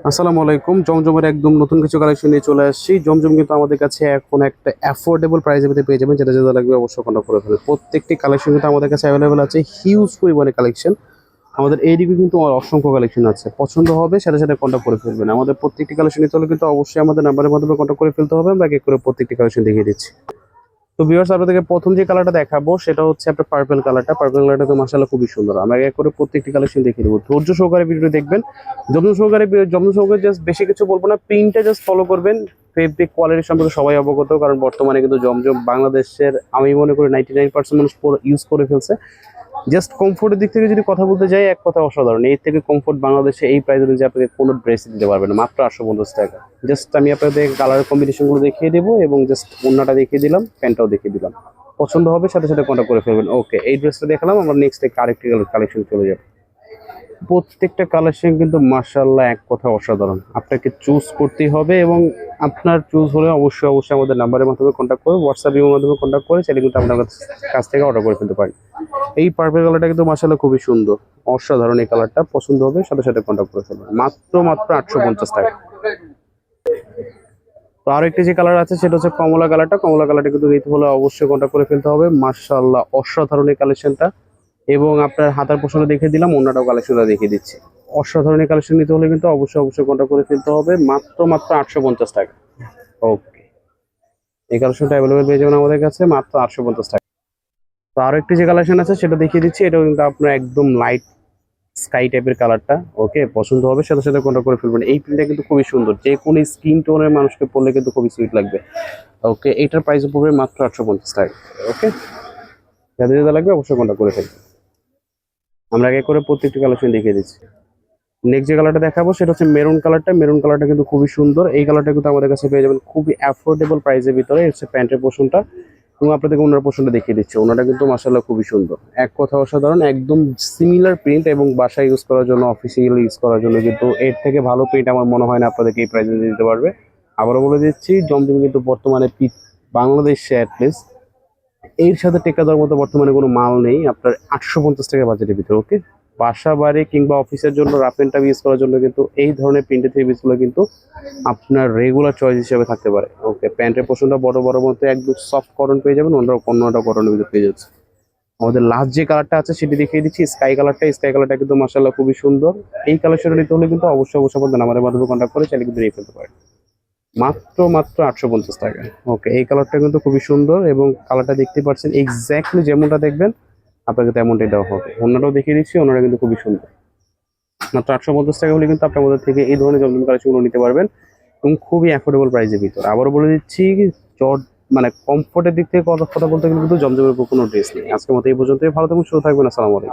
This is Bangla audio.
আসসালামু আলাইকুম। জমজমের একদম নতুন কিছু কালেকশন নিয়ে চলে আসছি। জমজম কিন্তু আমাদের কাছে এখন একটা অ্যাফোর্ডেবল প্রাইসের মধ্যে পেয়ে যাবেন, যেটা লাগবে অবশ্যই কন্টাক্ট করে ফেলবেন। প্রত্যেকটি কালেকশন কিন্তু আমাদের কাছে অ্যাভেলেবেল আছে, হিউজ পরিমাণে কালেকশন। আমাদের এইদিকে কিন্তু অসংখ্য কালেকশন আছে, পছন্দ হবে সাথে সাথে কন্টাক্ট করে ফেলবেন। আমাদের প্রত্যেকটি কালেকশন নিতে হলে কিন্তু অবশ্যই আমাদের নাম্বারের মাধ্যমে কন্টাক্ট করে ফেলতে হবে। আমরা এক এক করে প্রত্যেকটি কালেকশন দেখিয়ে দিচ্ছি। তো ভিউয়ার্স, আপনাদেরকে প্রথম যে কালারটা দেখাবো সেটা হচ্ছে আপনার পার্পল কালারটা। পার্পল কালারটা তো মাশাআল্লাহ খুবই সুন্দর। আমরা এক এক করে প্রত্যেকটি কালেকশন দেখিয়ে দেবো। ধৈর্য সহকারে ভিডিও দেখবেন। জমজম সহকারে জাস্ট বেশি কিছু বলবো না, প্রিন্টটা জাস্ট ফলো করবেন। ফেব্রিক কোয়ালিটি সম্পর্কে সবাই অবগত, কারণ বর্তমানে কিন্তু জমজম বাংলাদেশের আমি মনে করি 99% মানুষ ইউজ করে ফেলছে। জাস্ট কমফোর্টের দিক থেকে যদি কথা বলতে যাই, এক কথা অসাধারণ। এর থেকে কমফোর্ট বাংলাদেশে এই প্রাইস অনুযায়ী আপনাকে কোনো ড্রেস দিতে পারবে না, মাত্র 850 টাকা। জাস্ট আমি আপনাদের কালার কম্বিনেশন গুলো দেখিয়ে দেবো এবং জাস্ট ওড়নাটা দেখিয়ে দিলাম, প্যান্টটাও দেখিয়ে দিলাম। পছন্দ হবে সাথে সাথে কন্টাক্ট করে ফেলবেন। ওকে, এই ড্রেসটা দেখালাম, আমরা নেক্সট আরেকটি কালেকশন চলে যাবো। প্রত্যেকটা কালেকশন কিন্তু মাশাআল্লাহ এক কথা অসাধারণ। আপনাকে চুজ করতেই হবে এবং আপনার চুজ হলে অবশ্যই অবশ্যই আমাদের নাম্বারের মাধ্যমে কন্ট্যাক্ট করে, হোয়াটসঅ্যাপ এর মাধ্যমে কন্ট্যাক্ট করে সেটা কিন্তু আপনার কাছ থেকে অর্ডার করে ফেলতে পারেন। এই পার্পল কালারটা কিন্তু মাশাআল্লাহ খুবই সুন্দর, অসাধারণ। এই কালারটা পছন্দ হবে সাথে সাথে কন্ট্যাক্ট করে ফেলবেন। মাত্র 850 টাকা। তো আরো একটি যে কালার আছে সেটা হচ্ছে কমলা কালারটা। কমলা কালারটা কিন্তু নিতে হলে অবশ্যই কন্ট্যাক্ট করে ফেলতে হবে। মাশাআল্লাহ অসাধারণ এই কালেকশনটা। এবং আপনার হাতার পোশাকটা দেখিয়ে দিলাম, অন্যটাও কালেকশনটা দেখিয়ে দিচ্ছি। অসাধারণ কালেকশন নিতে হলে কিন্তু অবশ্যই অবশ্যই কন্ট্যাক্ট করে ফেলতে হবে। মাত্র 850 টাকা। ওকে, এই কালেকশনটা অ্যাভেলেবেল পেয়ে যাবেন আমাদের কাছে মাত্র 850 টাকা। তো আরো একটি যে কালেকশন আছে সেটা দেখিয়ে দিচ্ছি। এটাও কিন্তু আপনার একদম লাইট স্কাই টাইপের কালারটা। ওকে, পছন্দ হবে সাথে সাথে কন্ট্যাক্ট করে ফেলবেন। এই প্রিন্টটা কিন্তু খুবই সুন্দর, যে কোনো স্কিন টোনের মানুষকে পরলে কিন্তু খুবই সুইট লাগবে। ওকে, এইটার প্রাইস পড়বে মাত্র 850 টাকা। ওকে, যাদের যাদের লাগবে অবশ্যই কন্ট্যাক্ট করে ফেলবেন। আমরা আগে করে প্রত্যেকটি কালেকশন দেখিয়ে দিচ্ছি। নেক্সট যে কালারটা দেখাবো সেটা হচ্ছে মেরুন কালারটা। মেরুন কালারটা কিন্তু খুবই সুন্দর। এই কালারটা কিন্তু আমাদের কাছে পেয়ে যাবেন খুবই অ্যাফোর্ডেবল প্রাইসের ভিতরে। হচ্ছে প্যান্টের পোর্শনটা এবং আপনাদেরকে ওনার পোর্শনটা দেখিয়ে দিচ্ছি। ওনাটা কিন্তু মাশাআল্লাহ খুবই সুন্দর, এক কথা অসাধারণ। একদম সিমিলার প্রিন্ট এবং বাসায় ইউজ করার জন্য, অফিসিয়ালি ইউজ করার জন্য কিন্তু এর থেকে ভালো প্রিন্ট আমার মনে হয় না আপনাদেরকে এই প্রাইসে দিতে পারবে। আবারও বলে দিচ্ছি, জমজম কিন্তু বর্তমানে বাংলাদেশে অ্যাটলিস্ট এর সাথে টেক্কা দেওয়ার মতো বর্তমানে কোনো মাল নেই আপনার 850 টাকা বাজেটের ভিতরে। ওকে, বাসা বাড়ি কিংবা অফিসের জন্য রাফ এন্ড টাফ ইউজ করার জন্য কিন্তু এই ধরনের প্রিন্টেড থ্রি পিসগুলো কিন্তু আপনার রেগুলার চয়েস হিসেবে থাকতে পারে। ওকে, প্যান্টের পোর্শনটা বড় বড় মধ্যে একদম সফট কটন পেয়ে যাবেন, অন্যটা কটনের ভিতরে পেয়ে যাচ্ছে। আমাদের লাস্ট যে কালারটা আছে সেটি দেখিয়ে দিচ্ছি, স্কাই কালারটা। স্কাই কালারটা কিন্তু মাশাআল্লাহ খুবই সুন্দর। এই কালেকশনটা নিতে হলে কিন্তু অবশ্যই অবশ্যই আমাদের নাম্বারের মাধ্যমে কন্ট্যাক্ট করে চাইলে কিন্তু নিয়ে ফেলতে পারেন। মাত্র 850 টাকা। ওকে, এই কালারটা কিন্তু খুবই সুন্দর এবং কালারটা দেখতে পাচ্ছেন এক্স্যাক্টলি যেমনটা দেখবেন আপনাকে তেমনটাই দেওয়া হবে। অন্যটাও দেখিয়ে দিচ্ছি, অন্যটা কিন্তু খুবই সুন্দর। মাত্র 850 টাকা হলে কিন্তু আপনি আমাদের থেকে এই ধরনের জমজম কালেকশনগুলো নিতে পারবেন এবং খুবই অ্যাফোর্ডেবল প্রাইসের ভিতর। আবারও বলে দিচ্ছি, চট মানে কমফোর্টের দিক থেকে কথা বলতে গেলে কিন্তু জমজমের উপর কোনো ড্রেস নেই। আজকের মতো এই পর্যন্তই। ভালো থাকুন, সুস্থ থাকবেন। আসসালামু আলাইকুম।